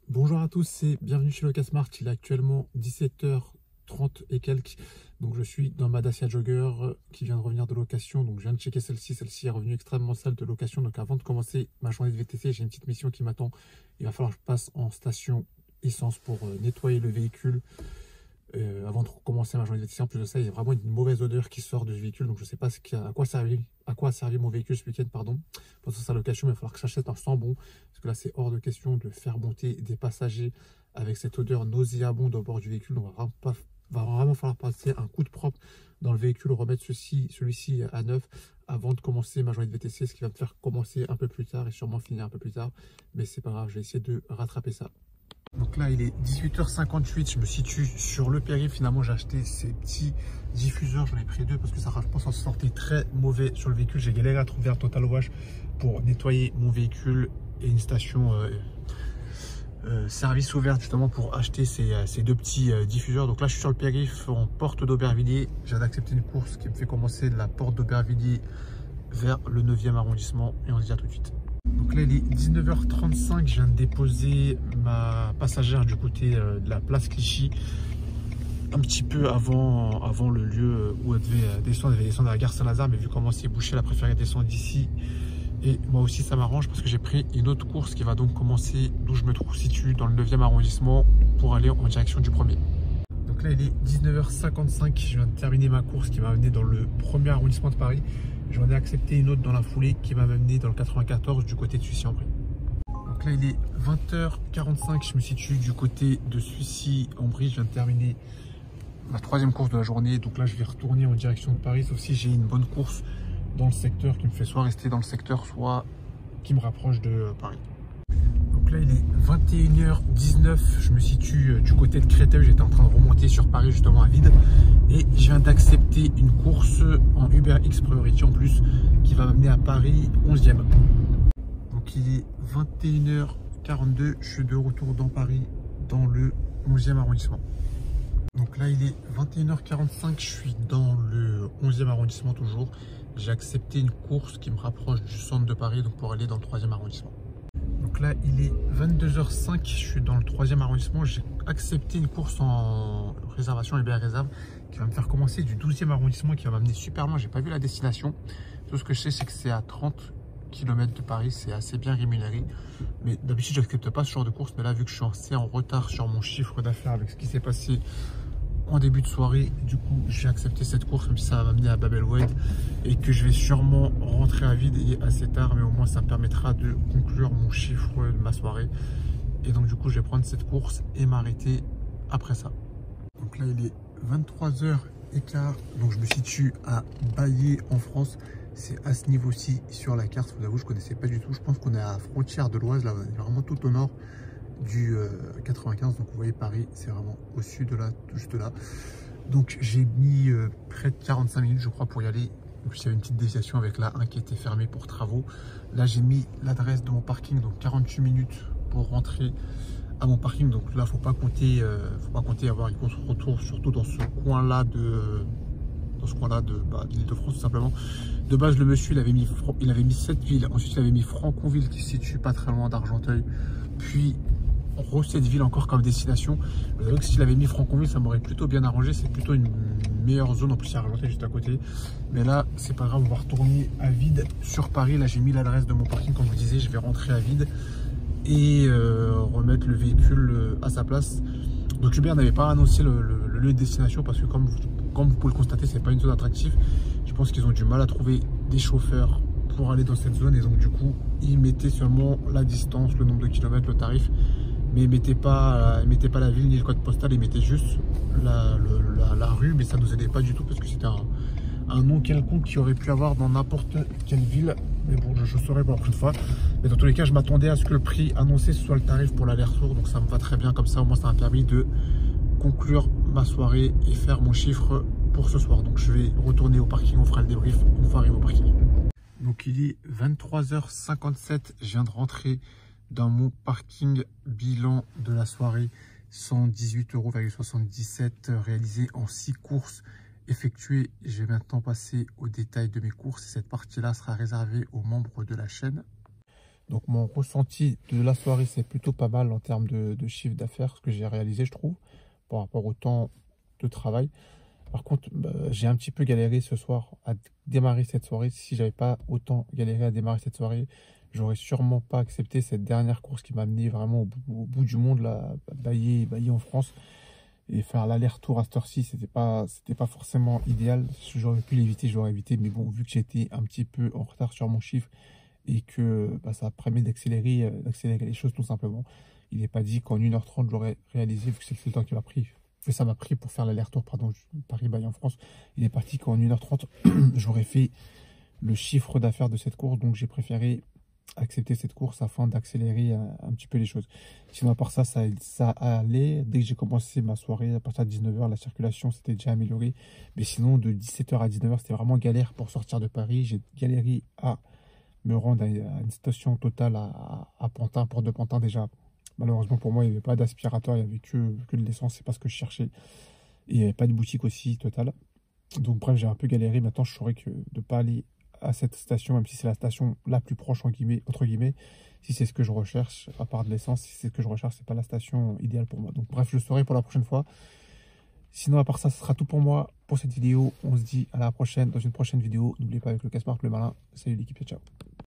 Bonjour à tous et bienvenue chez Locasmart. Il est actuellement 17h30 et quelques. Donc je suis dans ma Dacia Jogger qui vient de revenir de location. Donc je viens de checker celle-ci. Celle-ci est revenue extrêmement sale de location. Donc avant de commencer ma journée de VTC, j'ai une petite mission qui m'attend. Il va falloir que je passe en station essence pour nettoyer le véhicule. Avant de commencer ma journée de VTC, en plus de ça, il y a vraiment une mauvaise odeur qui sort de ce véhicule. Donc je ne sais pas à quoi a servi mon véhicule ce week-end, pardon. Pendant sa location, il va falloir que j'achète un sambon. Parce que là, c'est hors de question de faire monter des passagers avec cette odeur nauséabonde au bord du véhicule. Donc va vraiment falloir passer un coup de propre dans le véhicule, remettre celui-ci à neuf avant de commencer ma journée de VTC, ce qui va me faire commencer un peu plus tard et sûrement finir un peu plus tard. Mais c'est pas grave, je vais essayer de rattraper ça. Donc là, il est 18h58, je me situe sur le périph'. Finalement, j'ai acheté ces petits diffuseurs, j'en ai pris deux parce que ça, je pense, ça sortait très mauvais sur le véhicule. J'ai galéré à trouver un total wash pour nettoyer mon véhicule et une station service ouverte justement pour acheter ces deux petits diffuseurs. Donc là, je suis sur le périph' en porte d'Aubervilliers. J'ai d'accepter une course qui me fait commencer de la porte d'Aubervilliers vers le 9e arrondissement et on se dit à tout de suite. Donc là, il est 19h35, je viens de déposer ma passagère du côté de la place Clichy, un petit peu avant le lieu où elle devait descendre à la gare Saint-Lazare, mais vu comment c'est bouché, elle a préféré descendre d'ici. Et moi aussi, ça m'arrange parce que j'ai pris une autre course qui va donc commencer d'où je me situe dans le 9e arrondissement pour aller en direction du 1er. Donc là, il est 19h55, je viens de terminer ma course qui m'a amené dans le 1er arrondissement de Paris. J'en ai accepté une autre dans la foulée qui m'a amené dans le 94 du côté de Sucy-en-Brie. Donc là, il est 20h45, je me situe du côté de Sucy-en-Brie. Je viens de terminer ma 3e course de la journée. Donc là, je vais retourner en direction de Paris, sauf si j'ai une bonne course dans le secteur qui me fait soit rester dans le secteur, soit qui me rapproche de Paris. Donc là, il est 21h19, je me situe du côté de Créteil. J'étais en train de remonter sur Paris justement à vide. Et je viens d'accepter une course en Uber X Priority en plus qui va m'amener à Paris 11e. Donc il est 21h42, je suis de retour dans Paris dans le 11e arrondissement. Donc là, il est 21h45, je suis dans le 11e arrondissement toujours. J'ai accepté une course qui me rapproche du centre de Paris donc pour aller dans le 3e arrondissement. Donc là, il est 22h05, je suis dans le 3e arrondissement. J'ai accepté une course en réservation Uber Réserve qui va me faire commencer du 12e arrondissement, qui va m'amener super loin. J'ai pas vu la destination. Tout ce que je sais, c'est que c'est à 30 km de Paris. C'est assez bien rémunéré. Mais d'habitude, je n'accepte pas ce genre de course. Mais là, vu que je suis assez en retard sur mon chiffre d'affaires avec ce qui s'est passé en début de soirée, du coup j'ai accepté cette course même si ça va m'amener à Babelwed et que je vais sûrement rentrer à vide et assez tard, mais au moins ça me permettra de conclure mon chiffre de ma soirée. Et donc du coup je vais prendre cette course et m'arrêter après ça. Donc là il est 23h15, donc je me situe à Baillé en France. C'est à ce niveau-ci sur la carte, je vous avoue je connaissais pas du tout. Je pense qu'on est à la frontière de l'Oise, là on est vraiment tout au nord du 95, donc vous voyez Paris c'est vraiment au sud de là, juste là. Donc j'ai mis près de 45 minutes je crois pour y aller. En plus il y avait une petite déviation avec la 1 qui était fermée pour travaux. Là j'ai mis l'adresse de mon parking, donc 48 minutes pour rentrer à mon parking. Donc là faut pas compter avoir une course retour, surtout dans ce coin là de l'Île-de-France tout simplement. De base le monsieur il avait mis 7 villes, ensuite il avait mis Franconville qui se situe pas très loin d'Argenteuil, puis cette ville encore comme destination. Je vous avoue que s'il avait mis Franconville, ça m'aurait plutôt bien arrangé. C'est plutôt une meilleure zone. En plus, il y a Argenteuil juste à côté. Mais là, c'est pas grave, on va retourner à vide sur Paris. Là, j'ai mis l'adresse de mon parking. Comme je vous disais, je vais rentrer à vide et remettre le véhicule à sa place. Donc, Uber n'avait pas annoncé le lieu de destination parce que, comme vous pouvez le constater, c'est pas une zone attractive. Je pense qu'ils ont du mal à trouver des chauffeurs pour aller dans cette zone. Et donc, du coup, ils mettaient seulement la distance, le nombre de kilomètres, le tarif. Mais ils ne mettaient pas la ville ni le code postal, ils mettaient juste la rue, mais ça ne nous aidait pas du tout parce que c'était un nom quelconque qui aurait pu avoir dans n'importe quelle ville. Mais bon, je saurais pour la prochaine fois. Mais dans tous les cas, je m'attendais à ce que le prix annoncé soit le tarif pour l'aller-retour, donc ça me va très bien comme ça. Au moins, ça m'a permis de conclure ma soirée et faire mon chiffre pour ce soir. Donc je vais retourner au parking, on fera le débrief une fois arrivé au parking. Donc il est 23h57, je viens de rentrer dans mon parking. Bilan de la soirée, 118,77 € réalisé en 6 courses effectuées. Je vais maintenant passer au détail de mes courses. Cette partie-là sera réservée aux membres de la chaîne. Donc mon ressenti de la soirée, c'est plutôt pas mal en termes de chiffre d'affaires, ce que j'ai réalisé, je trouve, par rapport au temps de travail. Par contre, j'ai un petit peu galéré ce soir à démarrer cette soirée. Si j'avais pas autant galéré à démarrer cette soirée, j'aurais sûrement pas accepté cette dernière course qui m'a amené vraiment au bout du monde, là, Baillé en France. Et faire l'aller-retour à cette heure-ci, c'était pas forcément idéal. Si j'aurais pu l'éviter, j'aurais évité. Mais bon, vu que j'étais un petit peu en retard sur mon chiffre et que ça permet d'accélérer les choses tout simplement, il n'est pas dit qu'en 1h30, j'aurais réalisé, vu que c'est le temps qui m'a pris, que ça m'a pris pour faire l'aller-retour, pardon, Paris-Baille en France. Il est parti qu'en 1h30, j'aurais fait le chiffre d'affaires de cette course. Donc j'ai préféré accepter cette course afin d'accélérer un petit peu les choses. Sinon, à part ça, ça allait. Dès que j'ai commencé ma soirée, à partir de 19h, la circulation s'était déjà améliorée. Mais sinon, de 17h à 19h, c'était vraiment galère pour sortir de Paris. J'ai galéré à me rendre à une station totale à Pantin, Porte de Pantin déjà. Malheureusement pour moi, il n'y avait pas d'aspirateur, il n'y avait que de l'essence, c'est pas ce que je cherchais. Et il n'y avait pas de boutique aussi totale. Donc bref, j'ai un peu galéré. Maintenant, je saurais que de ne pas aller à cette station, même si c'est la station la plus proche entre guillemets, si c'est ce que je recherche, à part de l'essence, si c'est ce que je recherche, c'est pas la station idéale pour moi. Donc bref, je le saurai pour la prochaine fois. Sinon, à part ça, ce sera tout pour moi pour cette vidéo. On se dit à la prochaine, dans une prochaine vidéo. N'oubliez pas avec le casse-marque, le malin. Salut l'équipe, ciao.